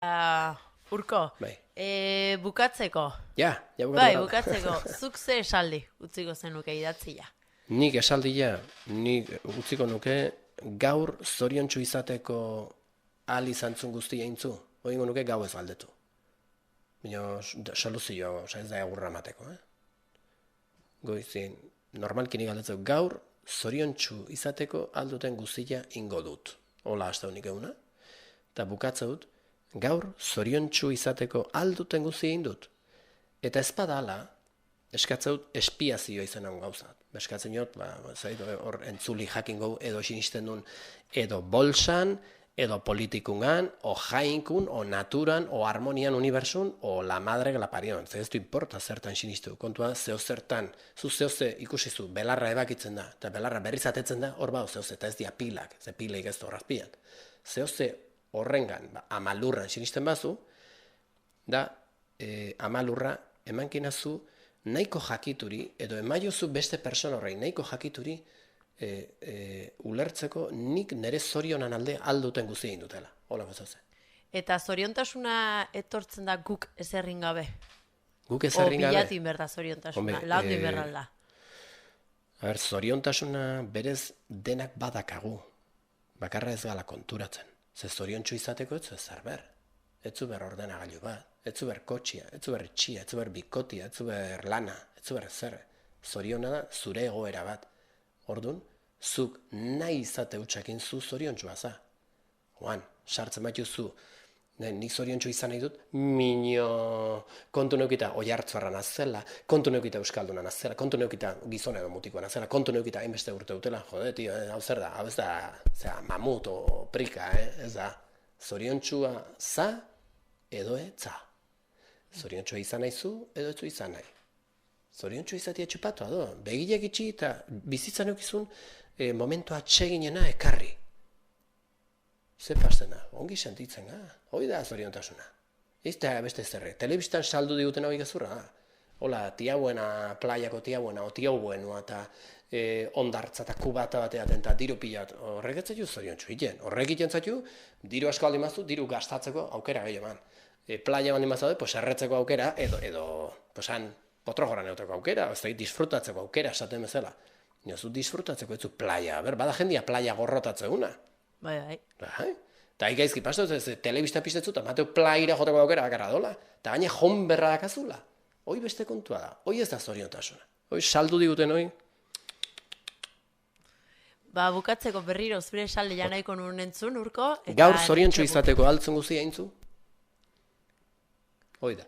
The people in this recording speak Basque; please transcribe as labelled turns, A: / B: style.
A: Urko,
B: Bai.
A: bukatzeko.
B: Ja bukatu
A: Bai,
B: gara.
A: bukatzeko. Zuk ze esaldi utziko zenuke idatzia.
B: Nik esaldia, nik utziko nuke gaur zoriontsu izateko ahal izantzun guztia intzu. Oingo nuke gau ez galdetu. Baina soluzio, ez da egurra mateko, Goizin, normalki nik galdetzeko gaur zoriontsu izateko alduten guztia ingo dut. Hola hasta unik eguna. Eta bukatza dut, gaur zoriontsu izateko alduten guztia indut. Eta ez badala, eskatzen dut espiazioa izan hau gauzat. Eskatzen dut, hor entzuli jakingo edo sinisten duen, edo bolsan, edo politikungan, o jainkun, o naturan, o harmonian unibersun, o la madre que la parion. Ez du importa zertan sinistu. Kontua, zehozertan, zehose ikusizu, belarra ebakitzen da, eta belarra berriz atetzen da, hor bau zehose, eta ez dia pilak, ze pileik ez da horrazpian. Zehose horrengan, amalurran sinisten bazu, da amalurra emankinazu nahiko jakituri, edo emaiozu beste persona horrei nahiko jakituri ulertzeko nik nire zorionan alde alduten guzti egin dutela. Hola gozauze.
A: Eta zoriontasuna etortzen da guk ezerrin gabe.
B: Guk ezerrin gabe?
A: O bilatin berda zoriontasuna, laundu inberralda.
B: Zoriontasuna berez denak badakagu. Bakarra ez gala konturatzen. Ze zoriontsu izateko etzu ez zerber. Etzu ber ordenagailu bat. Etzu ber kotxia, etzu ber txia, etzu ber bikotia, etzu ber lana, etzu ber zer. Zoriona da zure egoera bat. Ordun, zuk nahi izate hutsakin zu zoriontsua za. Juan, sartzen batuzu, nik zoriontsu izan nahi dut, kontu neukita oihartzuarra nazela, kontu neukita euskalduna nazela, kontu neukita gizona edo mutikoa nazela, kontu neukita hainbeste urte dutela, jode, tio, hau zer da, hau ez da, mamut o prika, ez da, zoriontsua za edo etza. Zoriontsua izan nahi zu edo etzu izan nahi. Zoriontsu izatea txupatu, begileak itxi eta bizitzan eukizun momentua atseginena ekarri. Ze pastena, ongi sentitzen, hoi da zoriontasuna. Ez da beste zerre, telebistan saldu diguten hau igazurra. Hola, tiauena, playako tiauena, o tiau buenua, eta ondartza eta kubata bateaten, eta diru pilat, horrek etzaitu zoriontsu iten. Horrek iten zaitu, diru asko aldi mazu, diru gastatzeko aukera gehiago man. Playa bandi mazaude, pues erretzeko aukera, edo, pues han, potrojoran euteko aukera, ez da disfrutatzeko aukera esaten bezala. Niozu disfrutatzeko etzu playa, bada jendia playa gorrotatzeguna.
A: Bai.
B: Eta gaizki pasto, telebista pistetzu, eta mateo playera joteko aukera bakarra dola, eta gaine jonberra dakazula. Hoi beste kontua da, hoi ez da zoriontasuna. Hoi saldu diguten hoi.
A: Bukatzeko berriro zure esaldi janaiko nuen entzun, Urko.
B: Gaur zoriontsu izateko altzun guzia intzu. Hoi da.